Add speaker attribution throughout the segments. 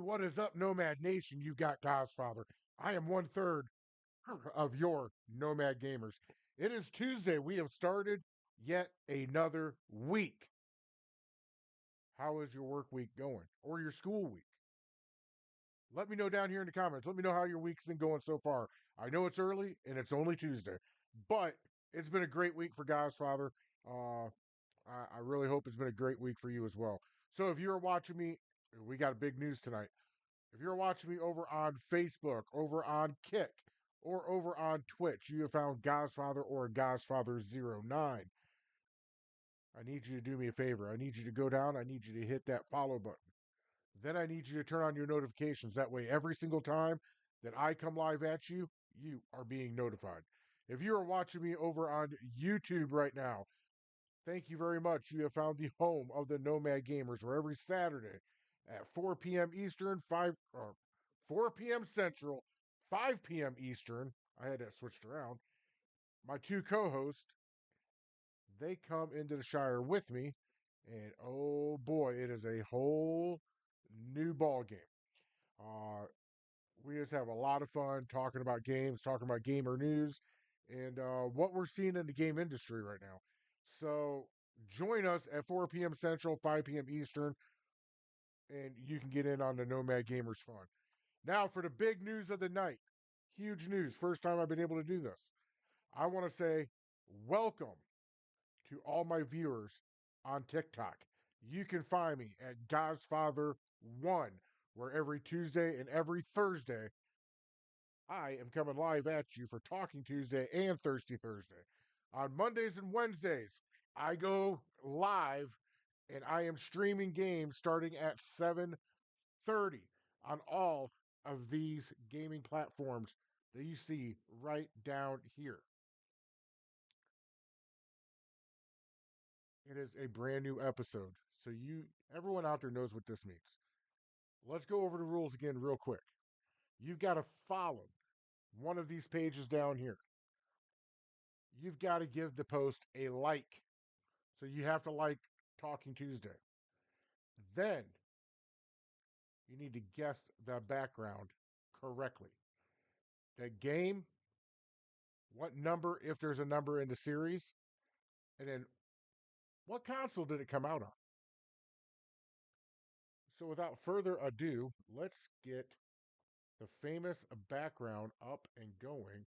Speaker 1: What is up, Nomad Nation? You've got Godfather. I am one third of your Nomad Gamers. It is Tuesday. We have started yet another week. How is your work week going or your school week? Let me know down here in the comments. Let me know how your week's been going so far. I know it's early and it's only Tuesday, but it's been a great week for Godfather. Uh, I really hope it's been a great week for you as well. So if you're watching me, we got a big news tonight. If you're watching me over on Facebook, over on Kick, or over on Twitch, you have found Godfather or Godfather09. I need you to do me a favor. I need you to go down. I need you to hit that follow button. Then I need you to turn on your notifications. That way, every single time that I come live at you, you are being notified. If you are watching me over on YouTube right now, thank you very much. You have found the home of the Nomad Gamers, where every Saturday at 4 p.m. Eastern, 4 p.m. Central, 5 p.m. Eastern. I had that switched around. My two co-hosts, they come into the Shire with me, and oh boy, it is a whole new ball game. Uh, we just have a lot of fun talking about games, talking about gamer news, and what we're seeing in the game industry right now. So join us at 4 p.m. Central, 5 p.m. Eastern, and you can get in on the Nomad Gamers fun. Now for the big news of the night. Huge news. First time I've been able to do this. I want to say welcome to all my viewers on TikTok. You can find me at Godfather1, where every Tuesday and every Thursday I am coming live at you for Talking Tuesday and Thirsty Thursday. On Mondays and Wednesdays, I go live and I am streaming games starting at 7:30 on all of these gaming platforms that you see right down here. It is a brand new episode. So everyone out there knows what this means. Let's go over the rules again real quick. You've got to follow one of these pages down here. You've got to give the post a like. So you have to like Talking Tuesday. Then you need to guess the background correctly. The game, what number, if there's a number in the series, and then what console did it come out on? So without further ado, let's get the famous background up and going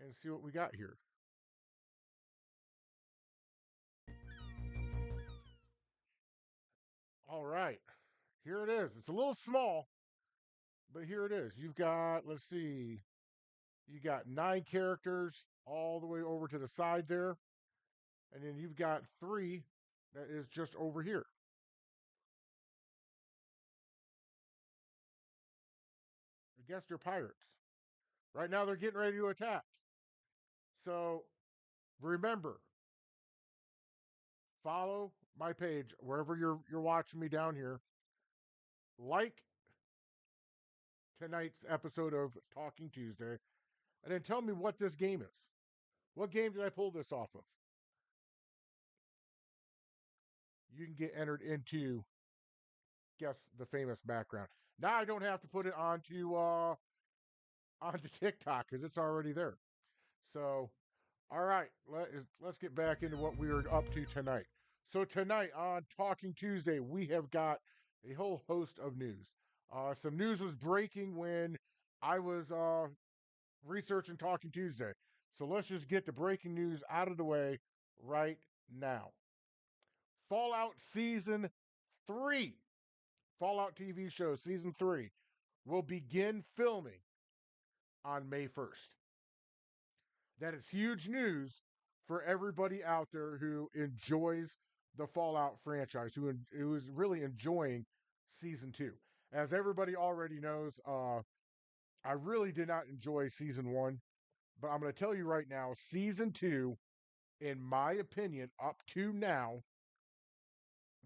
Speaker 1: and see what we got here. All right, here it is. It's a little small, but here it is. You've got, let's see, you got 9 characters all the way over to the side there. And then you've got 3 that is just over here. I guess they're pirates. Right now they're getting ready to attack. So remember, follow my page wherever you're watching me down here. Like tonight's episode of Talking Tuesday, and then tell me what this game is. What game did I pull this off of? You can get entered into guess the famous background. Now I don't have to put it onto TikTok because it's already there. So, all right, let's get back into what we are up to tonight. So tonight on Talking Tuesday, we have got a whole host of news. Some news was breaking when I was researching Talking Tuesday. So let's just get the breaking news out of the way right now. Fallout Season 3, Fallout TV show Season 3, will begin filming on May 1st. That is huge news for everybody out there who enjoys the Fallout franchise, who is really enjoying Season 2. As everybody already knows, I really did not enjoy Season 1, but I'm going to tell you right now, Season 2, in my opinion, up to now,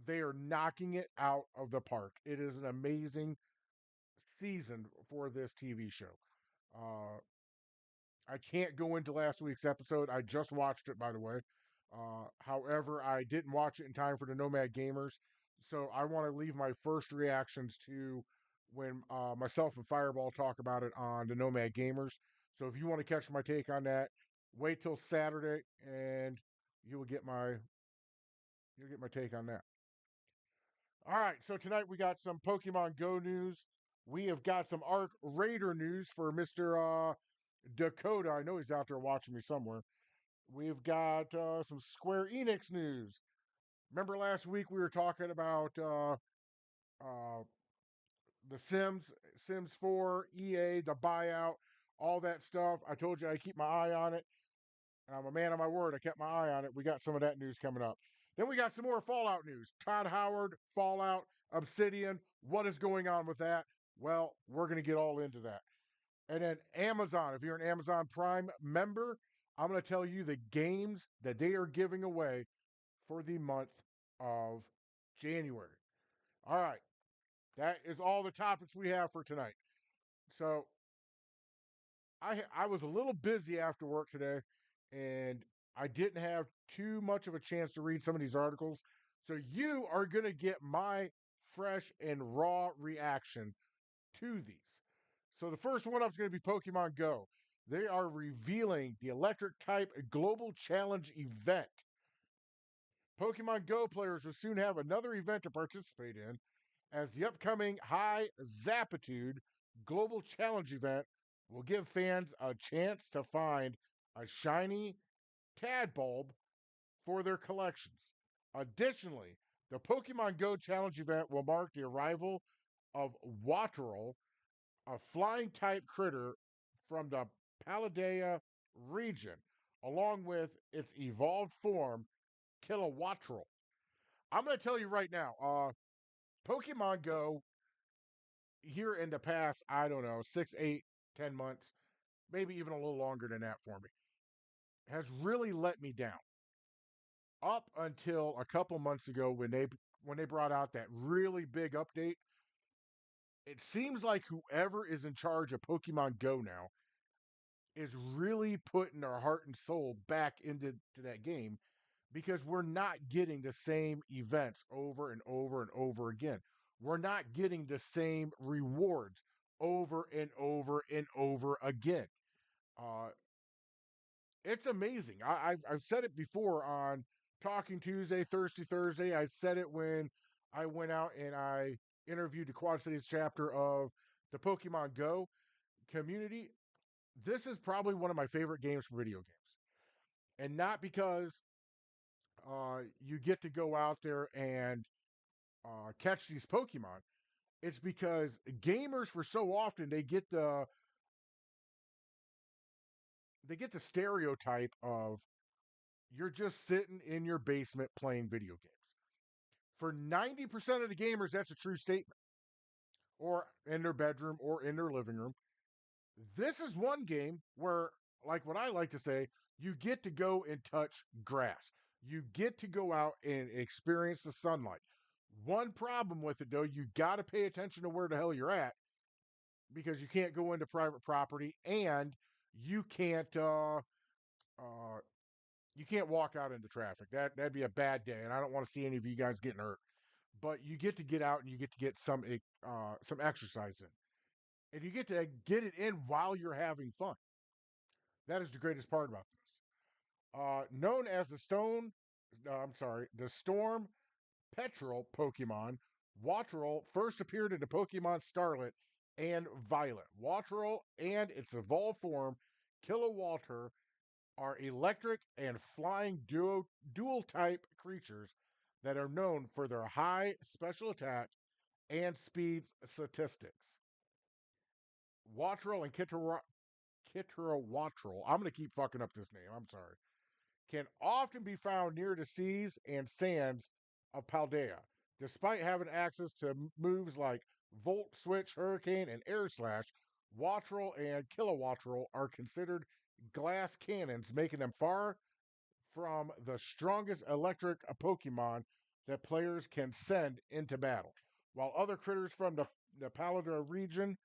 Speaker 1: they are knocking it out of the park. It is an amazing season for this TV show. Uh, I can't go into last week's episode. I just watched it, by the way. However, I didn't watch it in time for the Nomad Gamers. So I want to leave my first reactions to when myself and Fireball talk about it on the Nomad Gamers. So if you want to catch my take on that, wait till Saturday, and you will get my you'll get my take on that. All right, so tonight we got some Pokemon Go news. We have got some Arc Raider news for Mister Dakota. I know he's out there watching me somewhere. We've got some Square Enix news. Remember last week we were talking about uh, the Sims 4, EA, the buyout, all that stuff. I told you I keep my eye on it. And I'm a man of my word. I kept my eye on it. We got some of that news coming up. Then we got some more Fallout news. Todd Howard, Fallout, Obsidian. What is going on with that? Well, we're going to get all into that. And then Amazon. If you're an Amazon Prime member, I'm going to tell you the games that they are giving away for the month of January. All right. That is all the topics we have for tonight. So I was a little busy after work today, and I didn't have too much of a chance to read some of these articles. So you are going to get my fresh and raw reaction to these. So the first one up is going to be Pokemon Go. They are revealing the Electric Type Global Challenge event. Pokemon Go players will soon have another event to participate in, as the upcoming High Zapitude Global Challenge event will give fans a chance to find a shiny Tadbulb for their collections. Additionally, the Pokemon Go Challenge event will mark the arrival of Waterel, a flying type critter from the Paldea region, along with its evolved form, Kilowattrel. I'm going to tell you right now, Pokemon Go here in the past, I don't know, 6, 8, 10 months, maybe even a little longer than that for me, has really let me down. Up until a couple months ago when they brought out that really big update, it seems like whoever is in charge of Pokemon Go now is really putting their heart and soul back into that game, because we're not getting the same events over and over and over again. We're not getting the same rewards over and over and over again. Uh, it's amazing. I've said it before on Talking Tuesday, Thirsty Thursday. I said it when I went out and I interviewed the Quad Cities chapter of the Pokemon Go community. This is probably one of my favorite games for video games. And not because you get to go out there and catch these Pokemon. It's because gamers, for so often, they get the stereotype of you're just sitting in your basement playing video games. For 90% of the gamers, that's a true statement. Or in their bedroom or in their living room. This is one game where, like what I like to say, you get to go and touch grass. You get to go out and experience the sunlight. One problem with it, though, you got to pay attention to where the hell you're at, because you can't go into private property, and you can't uh, you can't walk out into traffic. That'd be a bad day, and I don't want to see any of you guys getting hurt. But you get to get out and you get to get some exercise in, and you get to get it in while you're having fun. That is the greatest part about this. Known as the Storm Petrel Pokemon, Waterol first appeared in the Pokemon Scarlet and Violet. Waterol and its evolved form, Kilowattrel, are electric and flying dual type creatures that are known for their high special attack and speed statistics. Waterol and Kitterowattrel, I'm going to keep fucking up this name, I'm sorry, can often be found near the seas and sands of Paldea. Despite having access to moves like Volt, Switch, Hurricane, and Air Slash, Watrel and Kilowattrel are considered glass cannons, making them far from the strongest electric Pokemon that players can send into battle. While other critters from the Paldea region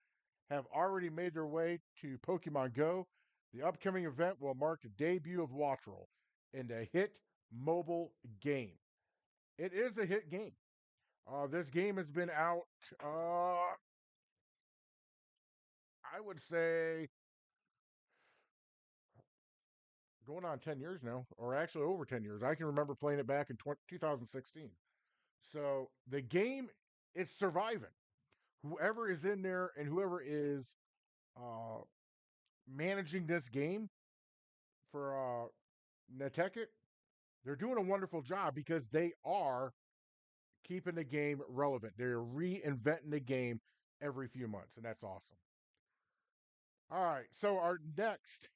Speaker 1: have already made their way to Pokemon Go, the upcoming event will mark the debut of Watrel in the hit mobile game. It is a hit game. This game has been out I would say going on 10 years now, or actually over 10 years. I can remember playing it back in 2016. So the game, it's surviving. Whoever is in there and whoever is uh, managing this game for Nateket, they're doing a wonderful job because they are keeping the game relevant. They're reinventing the game every few months, and that's awesome. All right, so our next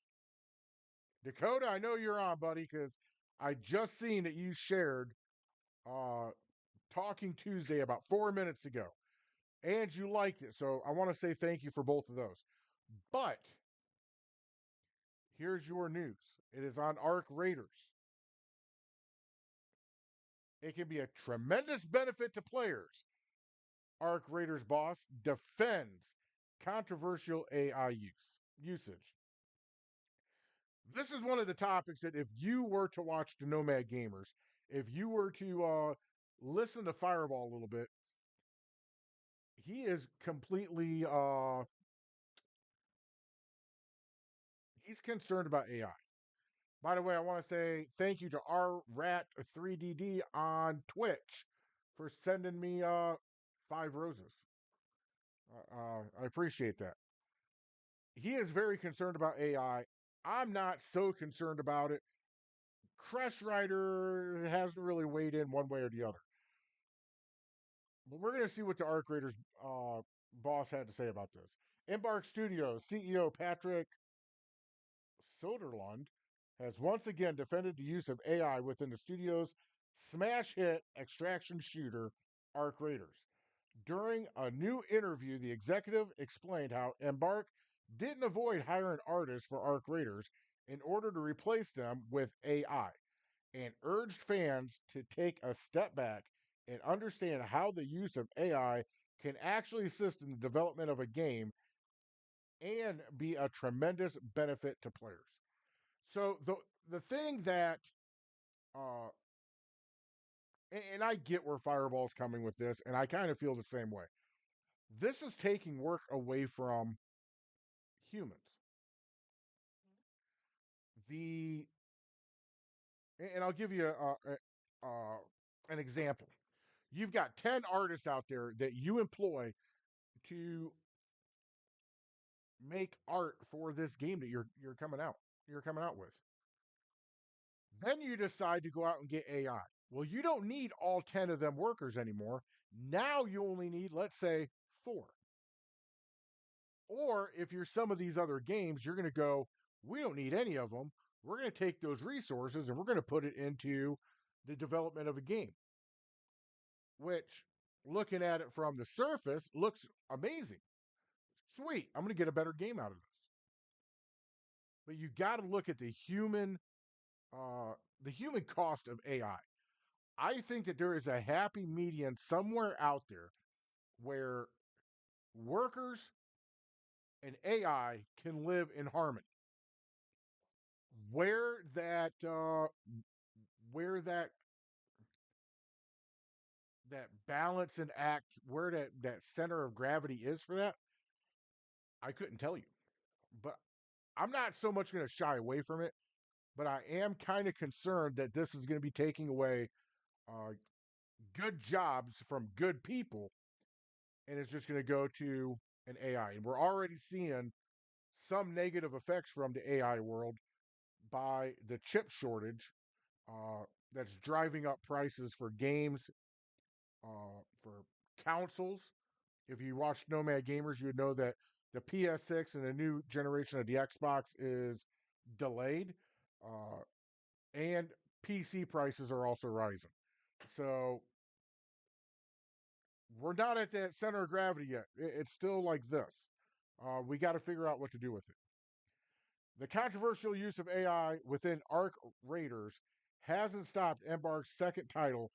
Speaker 1: Dakota, I know you're on, buddy, because I just seen that you shared uh, Talking Tuesday about 4 minutes ago, and you liked it. So I want to say thank you for both of those. But here's your news. It is on Arc Raiders. It can be a tremendous benefit to players. Arc Raiders boss defends controversial AI usage. This is one of the topics that if you were to watch the Nomad Gamers, if you were to listen to Fireball a little bit, he is completely he's concerned about AI. By the way, I want to say thank you to rrat3dd on Twitch for sending me 5 roses. I appreciate that. He is very concerned about AI. I'm not so concerned about it. Crush Rider hasn't really weighed in one way or the other. But we're going to see what the Arc Raiders boss had to say about this. Embark Studios CEO Patrick Soderlund has once again defended the use of AI within the studio's smash hit extraction shooter Arc Raiders. During a new interview, the executive explained how Embark didn't avoid hiring artists for Arc Raiders in order to replace them with AI, and urged fans to take a step back and understand how the use of AI can actually assist in the development of a game and be a tremendous benefit to players. So the thing that uh and I get where Fireball's coming with this, and I kind of feel the same way. This is taking work away from humans. The and I'll give you an example. You've got 10 artists out there that you employ to make art for this game that you're coming out with. Then you decide to go out and get AI. Well, you don't need all 10 of them workers anymore. Now you only need, let's say, 4. Or if you're some of these other games, you're going to go, we don't need any of them. We're going to take those resources and we're going to put it into the development of a game, which, looking at it from the surface, looks amazing. Sweet, I'm going to get a better game out of this. But you got to look at uh, the human cost of AI. I think that there is a happy median somewhere out there where workers and AI can live in harmony. Where that where that balance and act, where that center of gravity is for that, I couldn't tell you. But I'm not so much going to shy away from it. But I am kind of concerned that this is going to be taking away uh, good jobs from good people, and it's just going to go to an AI. And we're already seeing some negative effects from the AI world by the chip shortage that's driving up prices for games, for consoles. If you watch Nomad Gamers, you would know that the PS6 and the new generation of the Xbox is delayed, and PC prices are also rising. So we're not at that center of gravity yet. It's still like this. We got to figure out what to do with it. The controversial use of AI within Arc Raiders hasn't stopped Embark's second title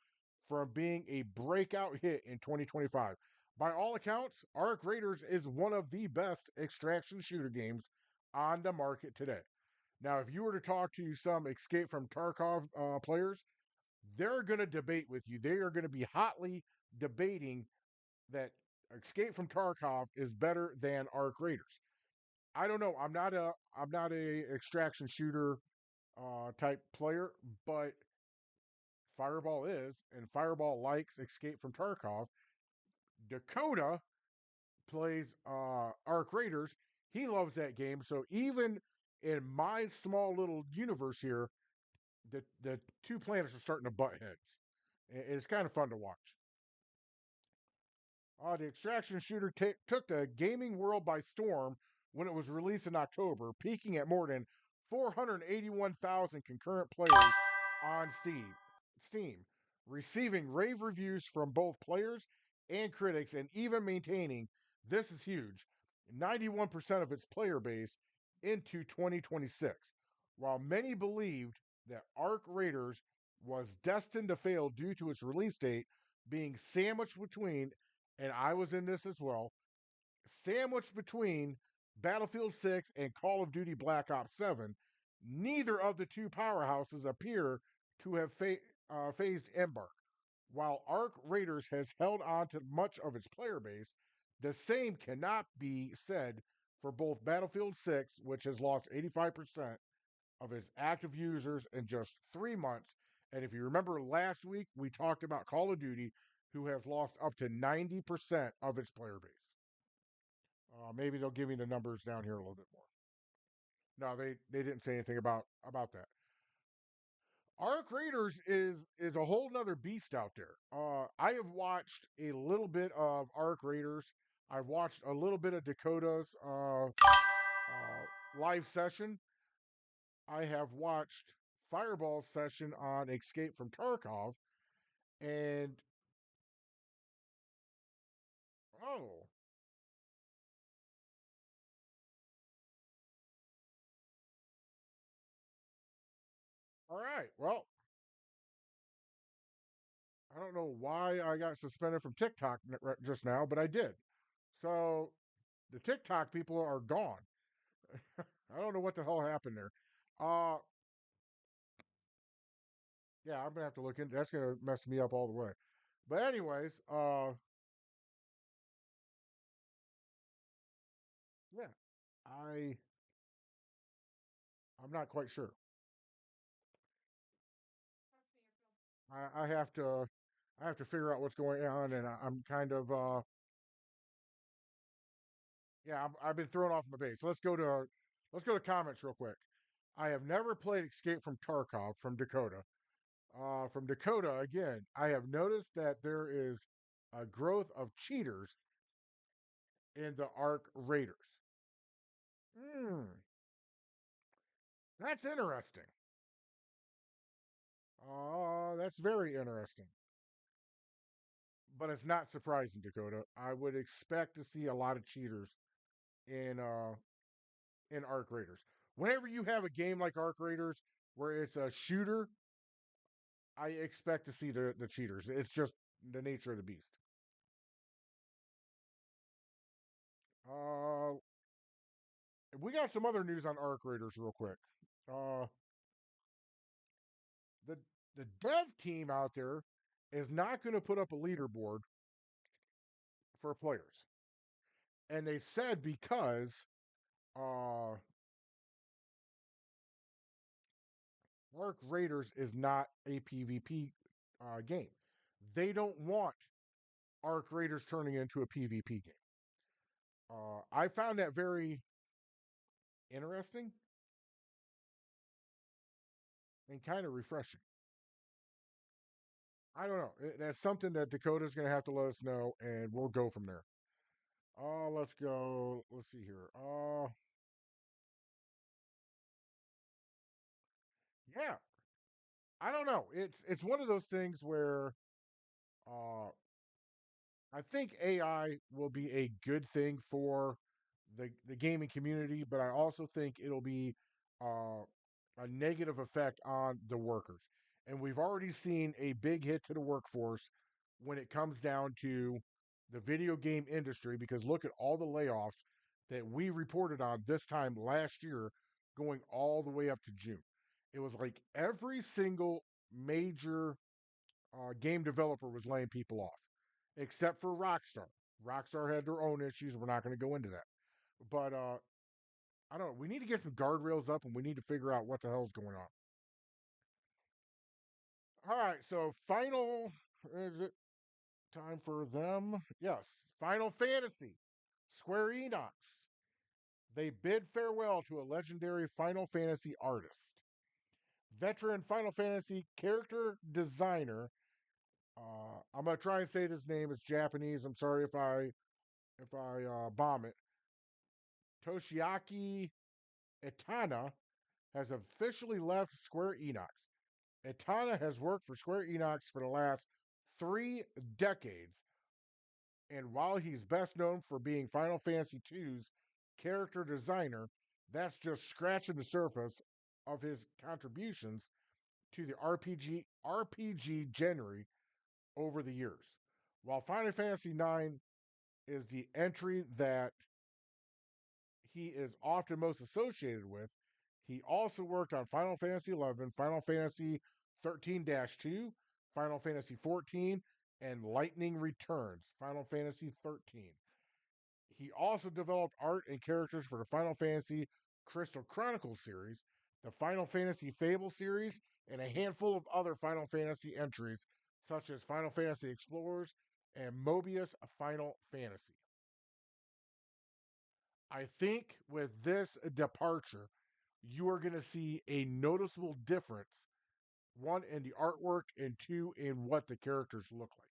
Speaker 1: from being a breakout hit in 2025. By all accounts, Arc Raiders is one of the best extraction shooter games on the market today. Now, if you were to talk to some Escape from Tarkov players, they're going to debate with you. They are going to be hotly debating that Escape from Tarkov is better than Arc Raiders. I don't know. I'm not a extraction shooter type player, but Fireball is, and Fireball likes Escape from Tarkov. Dakota plays Arc Raiders. He loves that game. So even in my small little universe here, the two planets are starting to butt heads. It's kind of fun to watch. The extraction shooter took the gaming world by storm when it was released in October, peaking at more than 481,000 concurrent players on Steam, receiving rave reviews from both players and critics, and even maintaining, this is huge, 91% of its player base into 2026. While many believed that Arc Raiders was destined to fail due to its release date being sandwiched between, and I was in this as well, sandwiched between Battlefield 6 and Call of Duty Black Ops 7, neither of the two powerhouses appear to have phased Embark. While Arc Raiders has held on to much of its player base, the same cannot be said for both Battlefield 6, which has lost 85% of its active users in just 3 months. And if you remember last week, we talked about Call of Duty, who has lost up to 90% of its player base. Maybe they'll give me the numbers down here a little bit more. No, they didn't say anything about that. Arc Raiders is a whole nother beast out there. I have watched a little bit of Arc Raiders. I've watched a little bit of Dakota's live session. I have watched Fireball's session on Escape from Tarkov, and oh, all right. Well, I don't know why I got suspended from TikTok just now, but I did. So the TikTok people are gone. I don't know what the hell happened there. Uh, yeah, I'm gonna have to look into. That's gonna mess me up all the way. But anyways, yeah, I I'm not quite sure. I have to figure out what's going on, and I'm kind of yeah, I've been thrown off my base. Let's go to comments real quick. I have never played Escape from Tarkov from Dakota. From Dakota again, I have noticed that there is a growth of cheaters in the Arc Raiders. Hmm, that's interesting. That's very interesting. But it's not surprising, Dakota. I would expect to see a lot of cheaters in Arc Raiders. Whenever you have a game like Arc Raiders where it's a shooter, I expect to see the cheaters. It's just the nature of the beast. Uh, we got some other news on Arc Raiders real quick. Uh, the the dev team out there is not going to put up a leaderboard for players, and they said because uh, Arc Raiders is not a PvP game. They don't want Arc Raiders turning into a PvP game. I found that very interesting and kind of refreshing. I don't know. That's something that Dakota's going to have to let us know, and we'll go from there. Let's go. Let's see here. Yeah. I don't know. It's one of those things where uh, I think AI will be a good thing for the gaming community, but I also think it'll be uh, a negative effect on the workers. And we've already seen a big hit to the workforce when it comes down to the video game industry, because look at all the layoffs that we reported on this time last year, going all the way up to June. It was like every single major game developer was laying people off, except for Rockstar. Rockstar had their own issues. We're not going to go into that. But I don't know. We need to get some guardrails up, and we need to figure out what the hell's going on. All right, so final is it time for them? Yes, Final Fantasy. Square Enix. They bid farewell to a legendary Final Fantasy artist. Veteran Final Fantasy character designer. I'm gonna try and say his name. It's Japanese. I'm sorry if I bomb it. Toshiaki Itana has officially left Square Enix. Itana has worked for Square Enix for the last 3 decades, and while he's best known for being Final Fantasy II's character designer, that's just scratching the surface of his contributions to the RPG genre over the years. While Final Fantasy IX is the entry that he is often most associated with, he also worked on Final Fantasy XI, Final Fantasy 13-2, Final Fantasy 14, and Lightning Returns, Final Fantasy 13. He also developed art and characters for the Final Fantasy Crystal Chronicles series, the Final Fantasy Fable series, and a handful of other Final Fantasy entries, such as Final Fantasy Explorers and Mobius Final Fantasy. I think with this departure, you are going to see a noticeable difference, one in the artwork, and two in what the characters look like.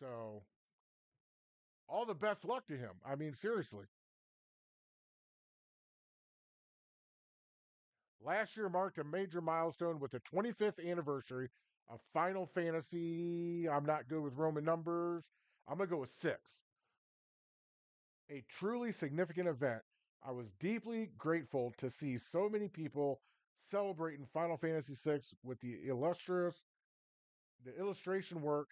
Speaker 1: So, all the best luck to him. I mean, seriously. Last year marked a major milestone with the 25th anniversary of Final Fantasy. I'm not good with Roman numbers. I'm going to go with 6. A truly significant event. I was deeply grateful to see so many people celebrating Final Fantasy VI with the illustration work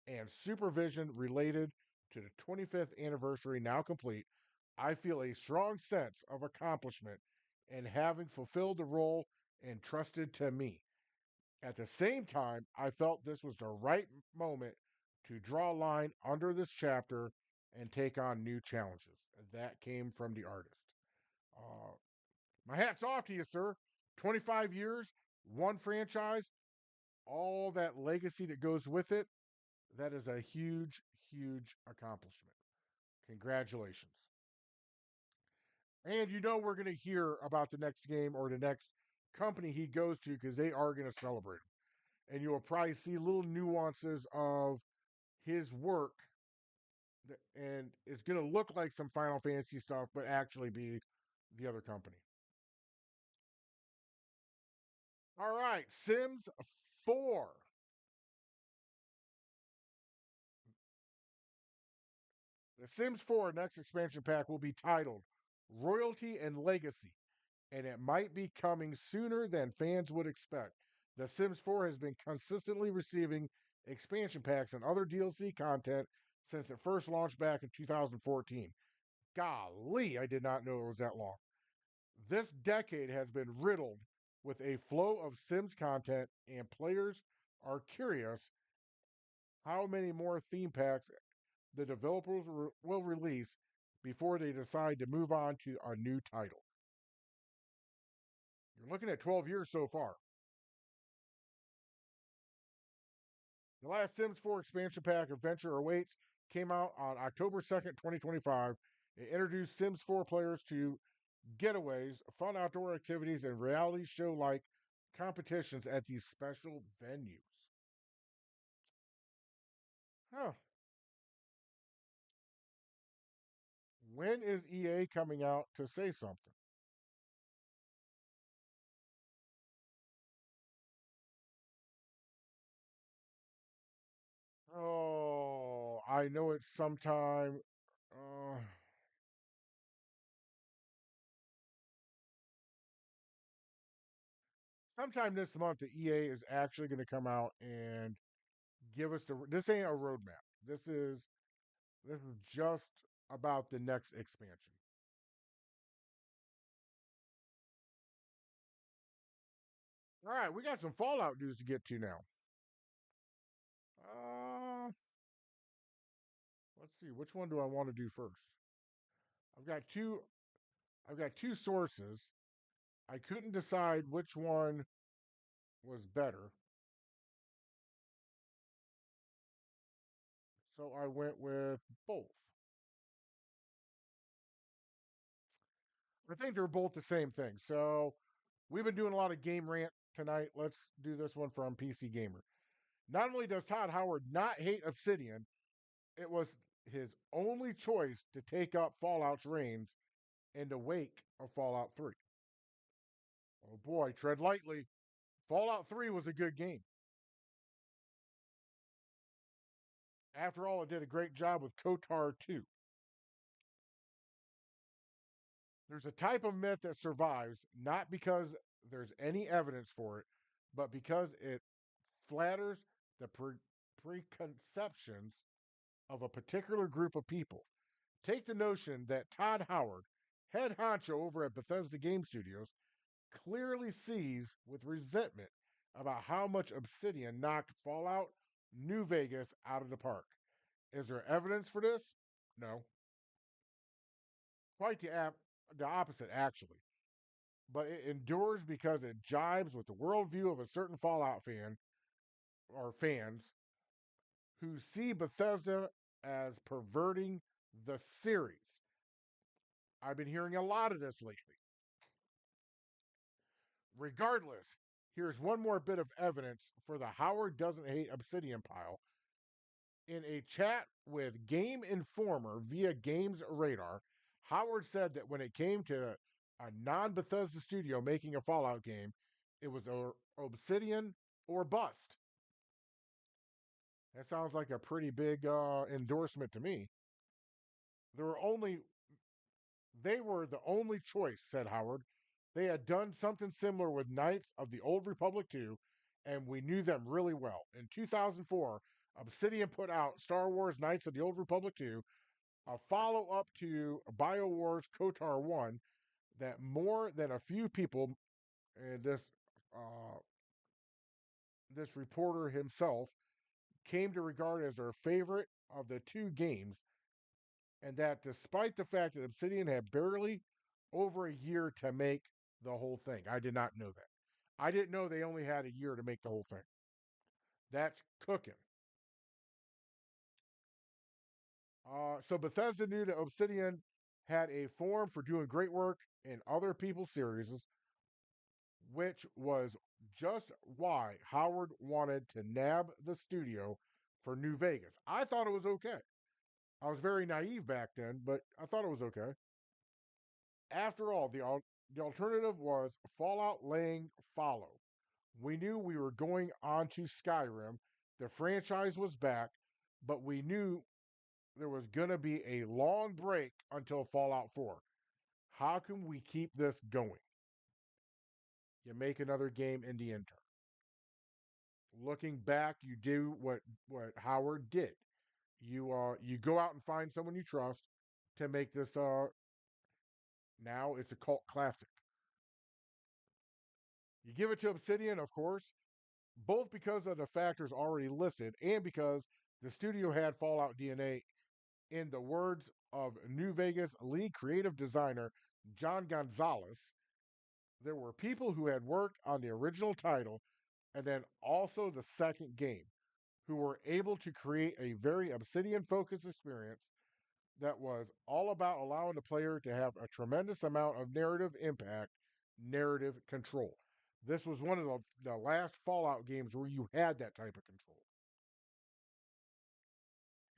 Speaker 1: and supervision related to the 25th anniversary now complete. I feel a strong sense of accomplishment in having fulfilled the role entrusted to me. At the same time, I felt this was the right moment to draw a line under this chapter and take on new challenges. That came from the artist. Uh, my hat's off to you, sir. 25 years, one franchise, all that legacy that goes with it. That is a huge, huge accomplishment. Congratulations. And you know we're going to hear about the next game or the next company he goes to because they are going to celebrate him. And you'll probably see little nuances of his work, and it's going to look like some Final Fantasy stuff, but actually be the other company. All right, Sims 4. The Sims 4 next expansion pack will be titled Royalty and Legacy, and it might be coming sooner than fans would expect. The Sims 4 has been consistently receiving expansion packs and other DLC content since it first launched back in 2014. Golly, I did not know it was that long. This decade has been riddled with a flow of Sims content, and players are curious how many more theme packs the developers will release before they decide to move on to a new title. You're looking at 12 years so far. The last Sims 4 expansion pack, Adventure Awaits, came out on October 2nd, 2025. It introduced Sims 4 players to getaways, fun outdoor activities, and reality show like competitions at these special venues. Huh. When is EA coming out to say something? Oh, I know it's sometime. Uh, Sometime this month, the EA is actually going to come out and give us the. This ain't a roadmap. This is just about the next expansion. All right, we got some Fallout news to get to now. Uh, let's see. Which one do I want to do first? I've got two. I've got two sources. I couldn't decide which one was better, so I went with both. I think they're both the same thing. So we've been doing a lot of game rant tonight. Let's do this one from PC Gamer. Not only does Todd Howard not hate Obsidian, it was his only choice to take up Fallout's reins in the wake of Fallout 3. Oh boy, tread lightly. Fallout 3 was a good game. After all, it did a great job with KOTOR 2. There's a type of myth that survives not because there's any evidence for it, but because it flatters the preconceptions of a particular group of people. Take the notion that Todd Howard, head honcho over at Bethesda Game Studios, clearly sees with resentment about how much Obsidian knocked Fallout New Vegas out of the park. Is there evidence for this? No. Quite the opposite, actually. But it endures because it jibes with the worldview of a certain Fallout fan or fans who see Bethesda as perverting the series. I've been hearing a lot of this lately. Regardless, here's one more bit of evidence for the Howard doesn't hate Obsidian pile. In a chat with Game Informer via Games Radar, Howard said that when it came to a non Bethesda studio making a Fallout game, it was Obsidian or bust. That sounds like a pretty big endorsement to me. There were only They were the only choice, said Howard. They had done something similar with Knights of the Old Republic 2, and we knew them really well. In 2004, Obsidian put out Star Wars Knights of the Old Republic 2, a follow up to BioWare's KOTOR 1 that more than a few people, and uh, this reporter himself, came to regard as their favorite of the two games, and that despite the fact that Obsidian had barely over a year to make the whole thing. I did not know that. I didn't know they only had a year to make the whole thing. That's cooking. So Bethesda knew that Obsidian had a form for doing great work in other people's series, which was just why Howard wanted to nab the studio for New Vegas. I thought it was okay. I was very naive back then, but I thought it was okay. After all, the alternative was Fallout laying follow. We knew we were going on to Skyrim. The franchise was back, but we knew there was going to be a long break until Fallout 4. How can we keep this going? You make another game in the interim. Looking back, you do what Howard did. You go out and find someone you trust to make this. Now it's a cult classic. You give it to Obsidian, of course, both because of the factors already listed and because the studio had Fallout DNA. In the words of New Vegas lead creative designer John Gonzalez, there were people who had worked on the original title and then also the second game who were able to create a very Obsidian focused experience that was all about allowing the player to have a tremendous amount of narrative impact, narrative control. This was one of the last Fallout games where you had that type of control.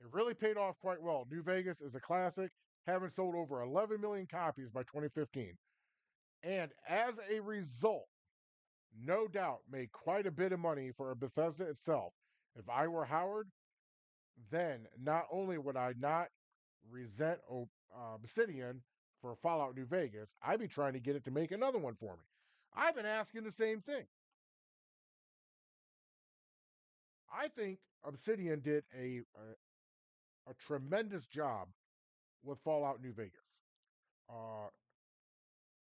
Speaker 1: It really paid off quite well. New Vegas is a classic, having sold over 11 million copies by 2015. And as a result, no doubt made quite a bit of money for Bethesda itself. If I were Howard, then not only would I not resent Obsidian for Fallout New Vegas, I'd be trying to get it to make another one for me. I've been asking the same thing. I think Obsidian did a tremendous job with Fallout New Vegas. Uh,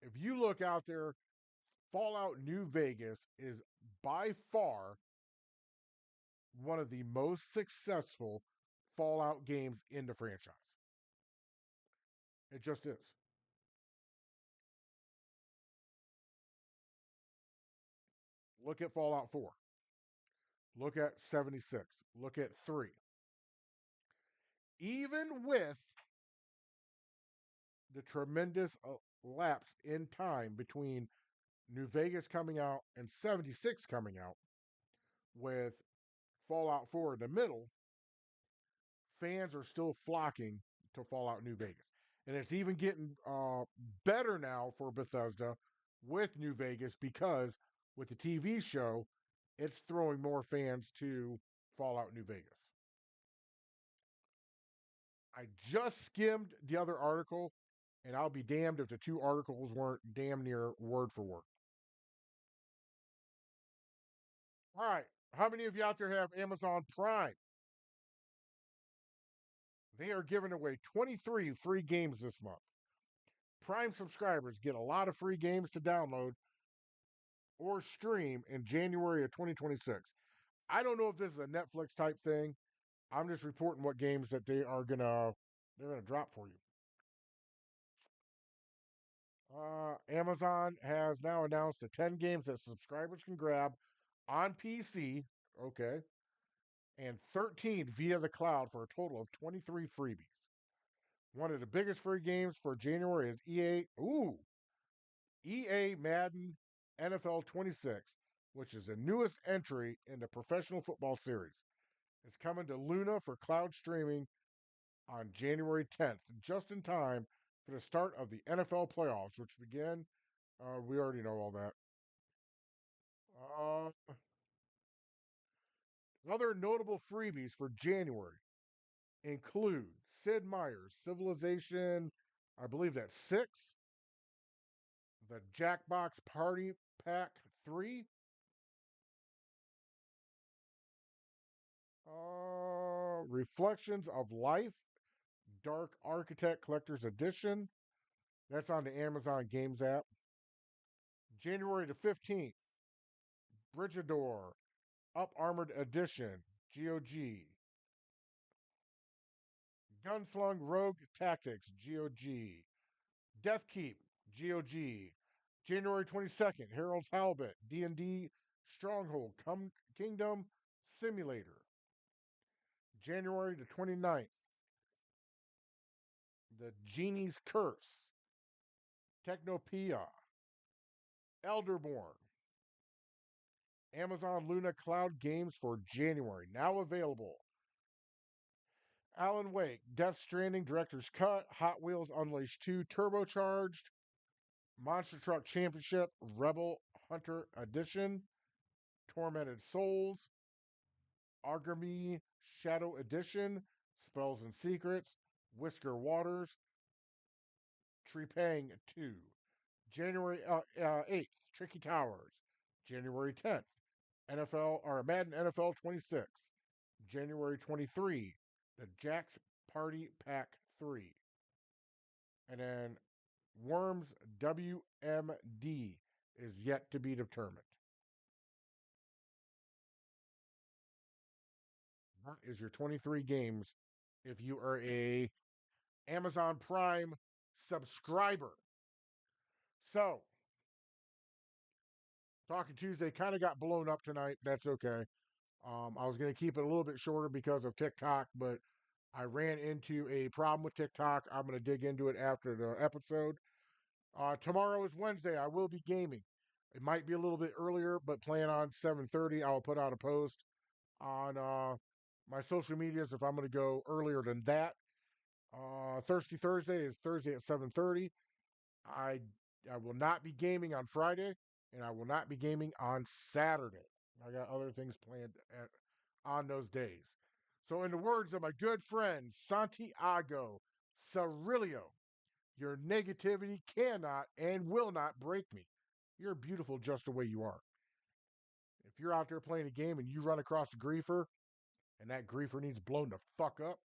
Speaker 1: if you look out there, Fallout New Vegas is by far one of the most successful Fallout games in the franchise. It just is. Look at Fallout 4. Look at 76. Look at 3. Even with the tremendous lapse in time between New Vegas coming out and 76 coming out, with Fallout 4 in the middle, fans are still flocking to Fallout New Vegas. And it's even getting better now for Bethesda with New Vegas because with the TV show, it's throwing more fans to Fallout New Vegas. I just skimmed the other article, and I'll be damned if the two articles weren't damn near word for word. All right. How many of you out there have Amazon Prime? They are giving away 23 free games this month. Prime subscribers get a lot of free games to download or stream in January of 2026. I don't know if this is a Netflix type thing. I'm just reporting what games that they're gonna drop for you. Amazon has now announced the 10 games that subscribers can grab on PC, okay, and 13 via the cloud for a total of 23 freebies. One of the biggest free games for January is EA Madden NFL 26, which is the newest entry in the professional football series. It's coming to Luna for cloud streaming on January 10th, just in time for the start of the NFL playoffs, which begin. We already know all that. Other notable freebies for January include Sid Meier's Civilization, I believe that's 6, the Jackbox Party Pack 3, Reflections of Life, Dark Architect Collector's Edition. That's on the Amazon Games app. January the 15th, Bridgador, Up Armored Edition, GOG. Gunslung Rogue Tactics, GOG. Deathkeep, GOG. January 22nd, Harold's Halibut, D&D Stronghold Kingdom Simulator. January the 29th, The Genie's Curse, Technopia, Elderborn. Amazon Luna Cloud games for January, now available. Alan Wake, Death Stranding Director's Cut, Hot Wheels Unleashed 2 Turbocharged, Monster Truck Championship Rebel Hunter Edition, Tormented Souls, Argamy Shadow Edition, Spells and Secrets, Whisker Waters, Trepang 2. January 8th, Tricky Towers. January 10th, NFL or Madden NFL 26. January 23, the Jack's Party Pack 3. And then Worms WMD is yet to be determined. That is your 23 games if you are a Amazon Prime subscriber. So, Talking Tuesday kind of got blown up tonight. That's okay. I was going to keep it a little bit shorter because of TikTok, but I ran into a problem with TikTok. I'm going to dig into it after the episode. Tomorrow is Wednesday. I will be gaming. It might be a little bit earlier, but plan on 7:30. I'll put out a post on my social medias if I'm going to go earlier than that. Thirsty Thursday is Thursday at 7:30. I I will not be gaming on Friday, and I will not be gaming on Saturday. I got other things planned on those days. So, in the words of my good friend Santiago Cirillo, your negativity cannot and will not break me. You're beautiful just the way you are. If you're out there playing a game and you run across a griefer and that griefer needs blown the fuck up,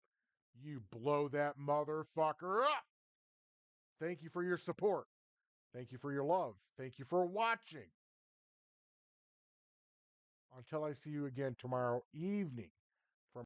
Speaker 1: you blow that motherfucker up. Thank you for your support. Thank you for your love. Thank you for watching. Until I see you again tomorrow evening.